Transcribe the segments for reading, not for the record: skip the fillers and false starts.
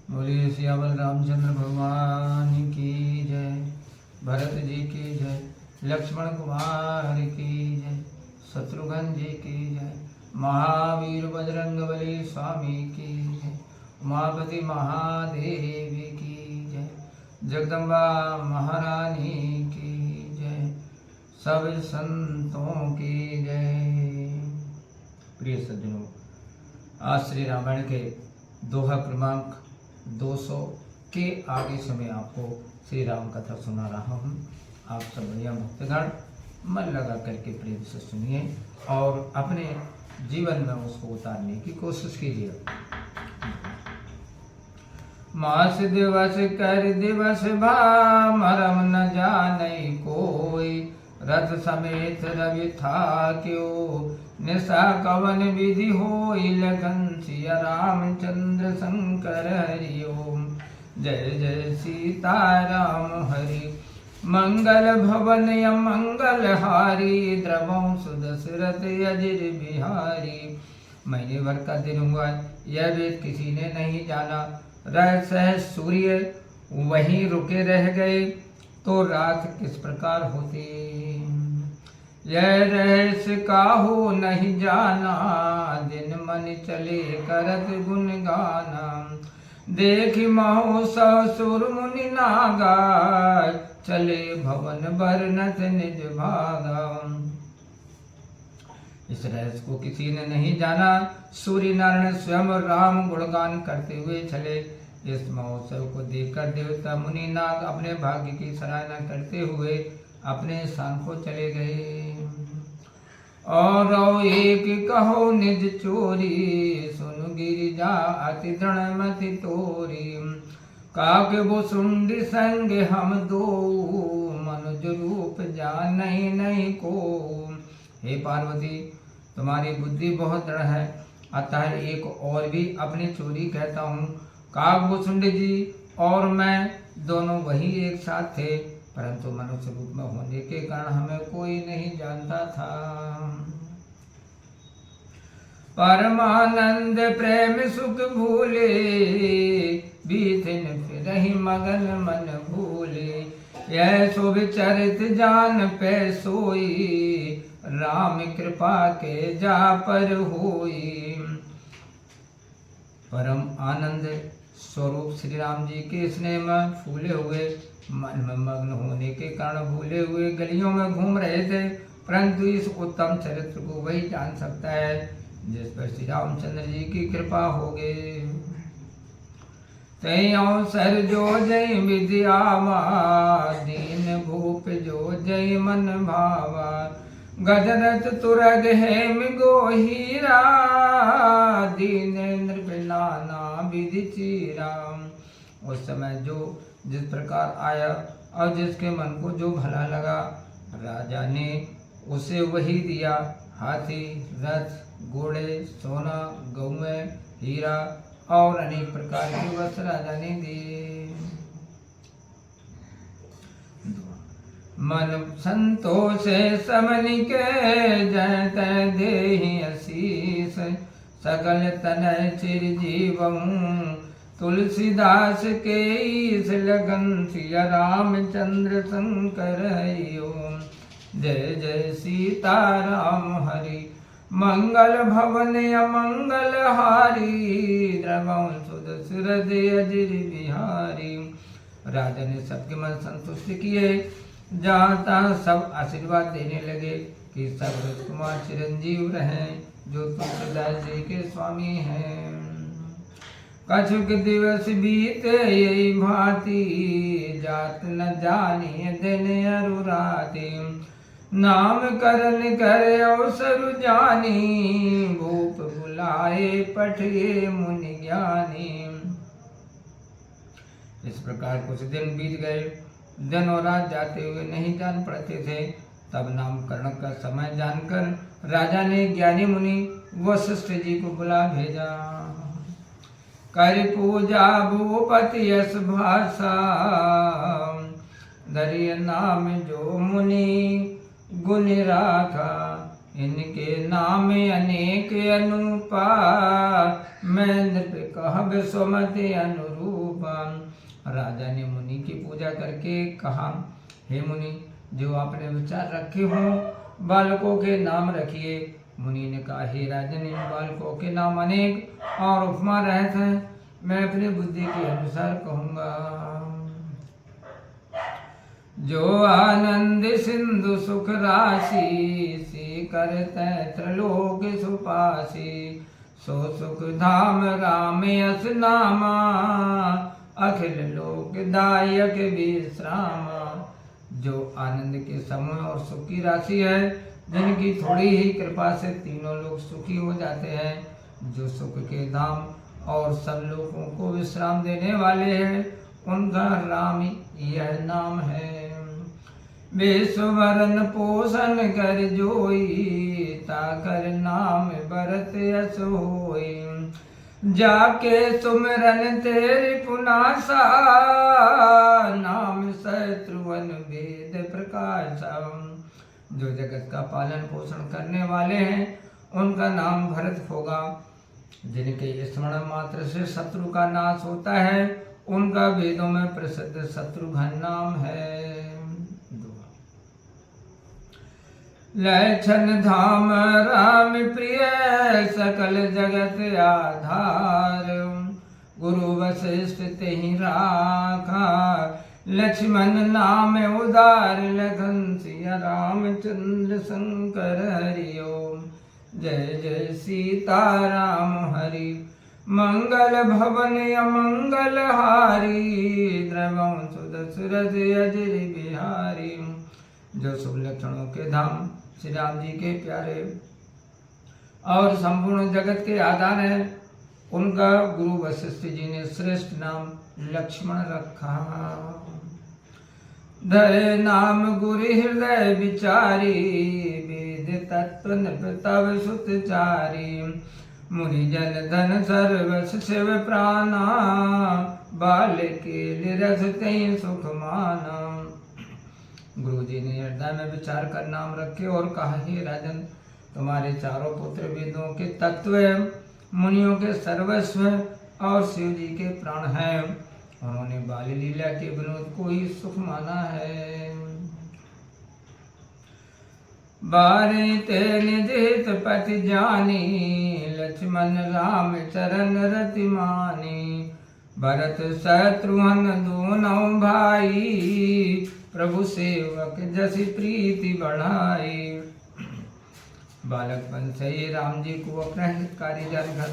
बोलिए सियावर रामचंद्र भगवान की जय। भरत जी की जय। लक्ष्मण कुमार की जय। शत्रुघ्न जी की जय। महावीर बजरंगबली स्वामी की जय। उमापति महादेव की जय। जगदम्बा महारानी की जय। सब संतों की जय। प्रिय सज्जनों, आज श्री रामायण के दोहा क्रमांक 200 के आगे से मैं आपको श्री राम कथा सुना रहा हूँ। आप सब बढ़िया भक्तगण मन लगा करके प्रेम से सुनिए और अपने जीवन में उसको उतारने की कोशिश कीजिए। मास दिवस कर दिवस भा मरम न जाने कोई, रथ समेत रवि था क्यों निशा कवन विधि होई, लखन सिया रामचंद्र शंकर हरि ओम। जय जय सीताराम हरि मंगल भवन मंगल हारी, द्रवं सुदशरथ अजिर बिहारी। महीने भर का दिन हुआ, यह वेद किसी ने नहीं जाना। रह सह सूर्य वहीं रुके रह गए तो रात किस प्रकार होती, यह रहस्य काहू नहीं जाना। दिन मन चले करत गुण गाना, देख महोत्सव सुर मुनि नागा, चले भवन बरनत निज भागा। इस रहस्य को किसी ने नहीं जाना। सूर्य नारायण स्वयं राम गुणगान करते हुए चले। इस महोत्सव को देखकर देवता मुनि नाग अपने भाग्य की सराहना करते हुए अपने स्थान को चले गए। और एक कहो निज चोरी, सुन गिरिजा अति दृढ़मति तोरी। काके वो सुंडी संग हम दो, मनुज रूप जान नहीं को। हे पार्वती, तुम्हारी बुद्धि बहुत दृढ़ है, अतः एक और भी अपनी चोरी कहता हूँ। काकभूषुंड जी और मैं दोनों वही एक साथ थे, परंतु मनुष्य रूप में होने के कारण हमें कोई नहीं जानता था। परमानंद प्रेम सुख भूले, बीतिन फिरहि मगन मन भूले। यह शुभ चरित जान पे सोई, राम कृपा के जा पर होई। परम आनंद स्वरूप श्री राम जी के स्नेह में फूले हुए, मन में मग्न होने के कारण भूले हुए गलियों में घूम रहे थे, परंतु इस उत्तम चरित्र को वही जान सकता है जिस पर श्री रामचंद्र जी की कृपा होगी। तय अवसर जो जय विद्यावा, दीन भूप जो जय मन भावा। गजरथ तुरग हेम गो हीरा, दीनेन्द्र बिलाना विधि चीरा। उस समय जो जिस प्रकार आया और जिसके मन को जो भला लगा, राजा ने उसे वही दिया। हाथी, रथ, घोड़े, सोना, गौएं, हीरा और अनेक प्रकार के वस्त्र राजा ने दिए। मन संतोष समनि के, जय तय देहि आशीष। सकल तनय चिरजीवहु, तुलसीदास के ईश लगन। सिया रामचंद्र शंकर हरि ओम। जय जय सीताराम हरि मंगल भवन अमंगल हारी, द्रवं सुदशरथ अजिर बिहारी। राजा ने सबके मन संतुष्ट किए, जाता सब आशीर्वाद देने लगे कि सब राजकुमार चिरंजीव रहें जो तुलसीदास जी के स्वामी हैं। कछुक दिवस बीते यही भांति, जात न जानिए दिन अरु राति। नाम करन करे अवसर जानी, भूप बुलाए पठिए मुनि ज्ञानी। इस प्रकार कुछ दिन बीत गए। दिन और रात जाते हुए नहीं जान पड़ते थे। तब नामकरण का समय जानकर राजा ने ज्ञानी मुनि वशिष्ठ जी को बुला भेजा। कर पूजा भूपति यश भाषा, दरिय नाम जो मुनि गुण राखा। इनके नाम अनेक अनुपा, मैं नृप कहब सुमति अनुरूपा। राजा ने मुनि की पूजा करके कहा, हे मुनि, जो आपने विचार रखे हो बालकों के नाम रखिए। मुनि ने कहा, हे राजन, इन बालकों के नाम अनेक और उपमा रहते हैं, मैं अपनी बुद्धि के अनुसार कहूंगा। जो आनंद सिंधु सुख राशि, से करते त्रिलोक सुपासी। सो सुख धाम राम यस नामा, अखिल लोक दायक विश्रामा। जो आनंद के समूह और सुख की राशि है, जिनकी थोड़ी ही कृपा से तीनों लोग सुखी हो जाते हैं। जो सुख के धाम और सब लोगों को विश्राम देने वाले हैं, उनका राम यह नाम है। विश्वभरण पोषण कर जोई, ताकर नाम बरत यस होई। जाके सुमिरन तेरी पुनासा, नाम शत्रुवन वेद प्रकाशम। जो जगत का पालन पोषण करने वाले हैं, उनका नाम भरत होगा। जिनके स्मरण मात्र से शत्रु का नाश होता है, उनका वेदों में प्रसिद्ध शत्रुघ्न नाम है। लक्षण धाम राम प्रिय, सकल जगत आधार। गुरु वशिष्ठ तेहि राखा, लक्ष्मण नाम उदार। लखन सिया रामचंद्र शंकर हरि ओम। जय जय सीता राम हरि, मंगल भवन अमंगल हारी। द्रवंसु दशरथ अजर बिहारी। जो शुभ लक्षणों के धाम श्री राम जी के प्यारे और संपूर्ण जगत के आधार है, उनका गुरु वशिष्ठ जी ने श्रेष्ठ नाम लक्ष्मण रखा। धरे नाम गुरु हृदय विचारी, वेद तत्व नृप तव सुतचारी। मुनि जन धन सर्वस शिव प्राणा, बाल के रस तई सुख माना। गुरु जी ने हृदय में विचार कर नाम रखे और कहा, हे राजन, तुम्हारे चारों पुत्र वेदों के तत्व, मुनियों के सर्वस्व और शिव जी के प्राण हैं। उन्होंने बाल लीला के विनोद को ही सुख माना है। बारे ते निजित पति जानी, लक्ष्मण राम चरण रति मानी। भरत शत्रुघ्न दोनों भाई, प्रभु सेवक जसी प्रीति बढ़ाई। बालकपन से ही राम जी को अपना हितकारी जानकर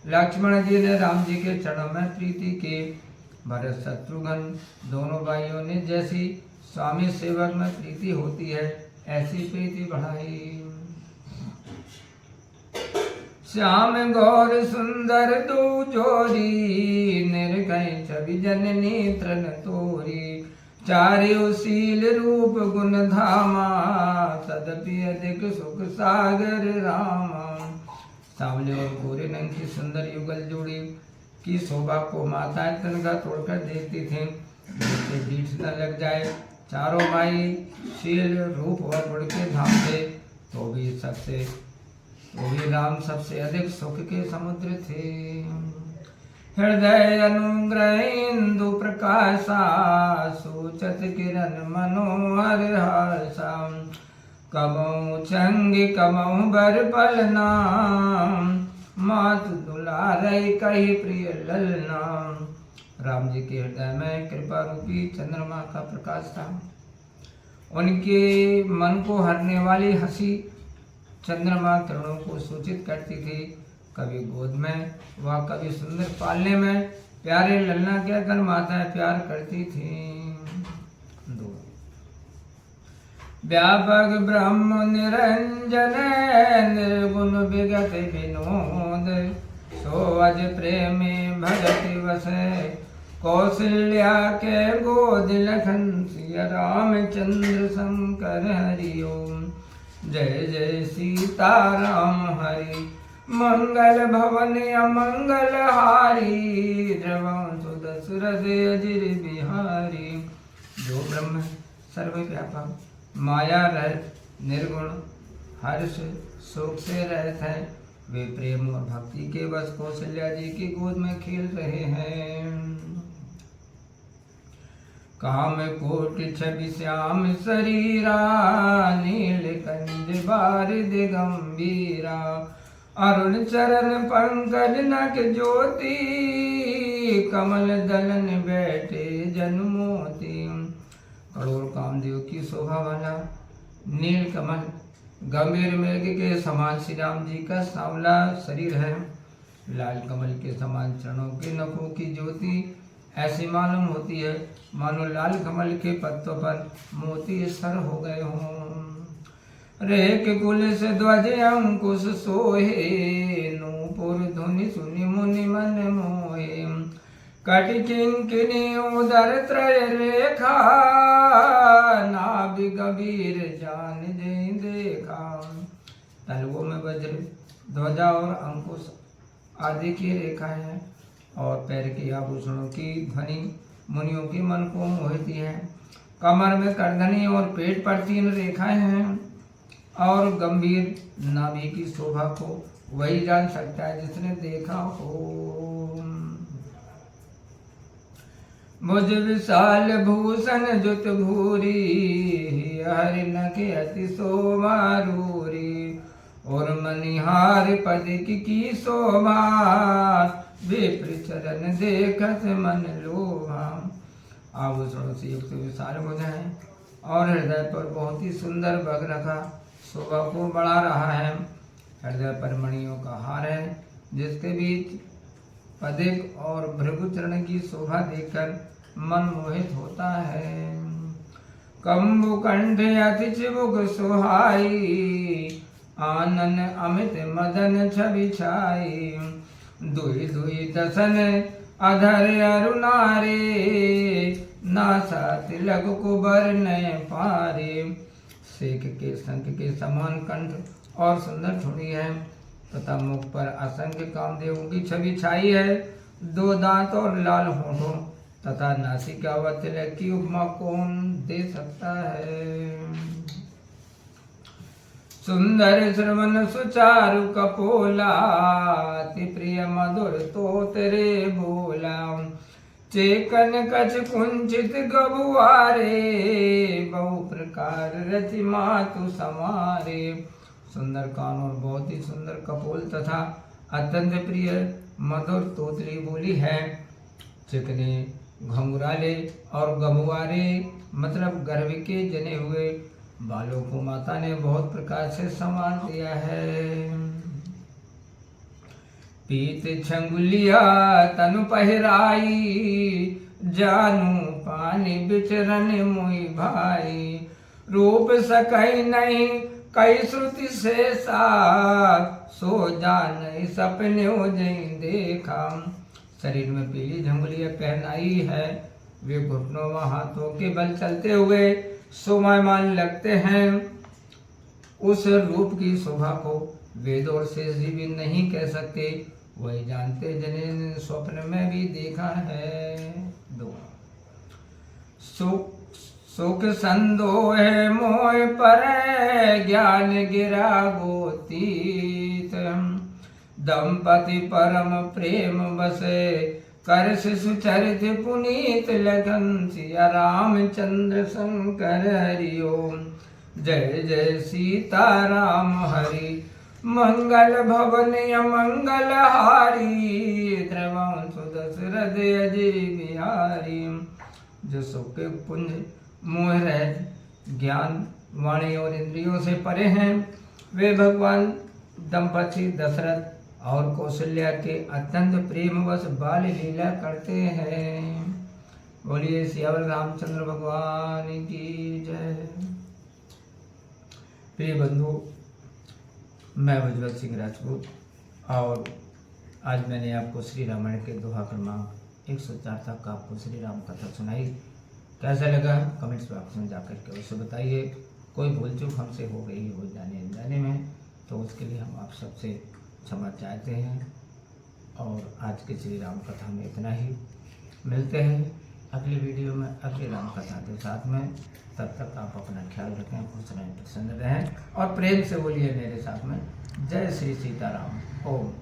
लक्ष्मण जी ने राम जी के चरणों में प्रीति की। भरत शत्रुघ्न दोनों भाइयों ने जैसी स्वामी सेवक में प्रीति होती है, ऐसी प्रीति बढ़ाई। श्याम गौर सुंदर दो जोरी, निर्गय छवि जननी तृण तोरी। चार्यो शील रूप गुण धामा, तदपि अधिक सुख सागर रामा। सांवले और गोरे रंग की सुंदर युगल जोड़ी की शोभा को माताएं तनखा तोड़कर देखती थीं, जिससे पीठ न लग जाए। चारों भाई शील रूप और गुण के धाम थे, तो भी राम सबसे अधिक सुख के समुद्र थे। हृदय अनुग्रह इंदु प्रकाशा, सोचत किरण मनोहर हर्षा। कबहु छंग कबहु बर पलना, मातु दुलारई कही प्रिय ललना। राम जी के हृदय में कृपा रूपी चंद्रमा का प्रकाश था। उनके मन को हरने वाली हंसी चंद्रमा किरणों को सूचित करती थी। कभी गोद में व कभी सुंदर पालने में प्यारे ललना कहकर माताएं प्यार करती थीं। व्यापक ब्रह्म निरंजन, निर्गुण विगत विनोद। सो अज प्रेमी भगति वसे, कौशल्या के गोद। लखन सिया रामचंद्र शंकर हरि ओम। जय जय सीता राम हरि, मंगल भवन अमंगल हारी। द्रवंसु दशरथ अजिर बिहारी। जो ब्रह्म सर्वव्यापक, माया रहित, निर्गुण हर्ष सुख से रहते हैं। वे प्रेम और भक्ति के बस कौशल्या जी की गोद में खेल रहे हैं। काम कोटि छवि श्याम शरीरा, नीलकंठ बारिद गंभीरा। अरुण चरण पंकज नख ज्योति, कमल दलन बैठे जन्मोती। करोड़ कामदेव की शोभा वाला नील कमल गंभीर मृग के समान श्री राम जी का सांवला शरीर है। लाल कमल के समान चरणों के नखों की ज्योति ऐसी मालूम होती है मानो लाल कमल के पत्तों पर मोती सर हो गए हों। रेख कुल से ध्वज अंकुश सोहे, नूपुर धुनि सुनि मुनि मन मोहे। कटि किंकिनी उदर त्रय रेखा, नाभि गंभीर जान जय देखा। तलवों में वज्र, ध्वजा और अंकुश आदि की रेखाएं हैं और पैर के आभूषणों की ध्वनि मुनियों के मन को मोहती है। कमर में करधनी और पेट पर 3 रेखाएं हैं और गंभीर नाभि की शोभा को वही जान सकता है जिसने देखा हो। मुझ विशाल भूषण जुत भूरी, हरि नखे अति शोभारूरी। और मनिहार पद की शोभा, विप्र चरण देखत मन लोभा। आभूषणों से युक्त विशाल भुजाएं और हृदय पर बहुत ही सुंदर बग रखा शोभा को बढ़ा रहा है। हृदय पर मणियों का हार है जिसके बीच पदिक और भृगुचरण की शोभा देखकर मन मोहित होता है। कंबु कंठ अति चिबुक सुहाई, आनन अमित मदन छवि छाई। दुई दुई दसन अधर अरुणारे, नासा तिलक कुबर नय पारे। शेख के शंख के समान कंठ और सुंदर ठोड़ी है तथा मुख पर असंख्य कामदेवों की छवि छाई है। 2 दांत और लाल होठों तथा नासिका व तिलक की उपमा कौन दे सकता है। सुंदर श्रवण सुचारु कपोला, अति प्रिय मधुर तो तेरे बोला। चेकन कछ कुंचित गबुआरे, बहु प्रकार रचि मातु समारे। सुंदर कान और बहुत ही सुंदर कपोल तथा अत्यंत प्रिय मधुर तोतली बोली है। चिकने घुंघराले और गमुआरे मतलब गर्भ के जने हुए बालों को माता ने बहुत प्रकार से संवार दिया है। पीत छंगुलिया तनु पहराई, जानू पानी बिचरन मुई भाई। रूप सकई नहीं कई श्रुति से साथ, सो जान सपने हो जई देखा। शरीर में पीली झंगुलियां पहनाई है। वे घुटनों व हाथों के बल चलते हुए शोभायमान लगते हैं। उस रूप की शोभा को वेद और शेष जी भी नहीं कह सकते, वही जानते जिन्हें स्वप्न में भी देखा है। 2 सुख संदोह मोह पर, ज्ञान गिरा गोतीत। दंपति परम प्रेम बसे, कर शिशु चरित पुनीत। लगन सिया रामचंद्र शंकर हरि ओम। जय जय सीता राम हरि, मंगल भवन मंगल हारी। द्रवंश दशरथ अजय बिहारी। जो सुख के पुंज मोह रहित ज्ञान वाणी और इंद्रियों से परे हैं, वे भगवान दंपति दशरथ और कौशल्या के अत्यंत प्रेमवश बाल लीला करते हैं। बोलिए सियावर रामचंद्र भगवान की जय। प्रिय बंधु, मैं भजवत सिंह राजपूत और आज मैंने आपको श्री रामायण के दोहा क्रमांक 104 तक का आपको श्री राम कथा सुनाई। कैसा लगा कमेंट्स बॉक्स में जाकर के अवश्य बताइए। कोई भूल चूक हमसे हो गई हो जाने अनजाने में तो उसके लिए हम आप सबसे क्षमा चाहते हैं। और आज के श्री राम कथा में इतना ही। मिलते हैं अगली वीडियो में अगली राम कथा के साथ में। तब तक आप अपना ख्याल रखें, खुश रहें, प्रसन्न रहें और प्रेम से बोलिए मेरे साथ में, जय श्री सीताराम। ओम।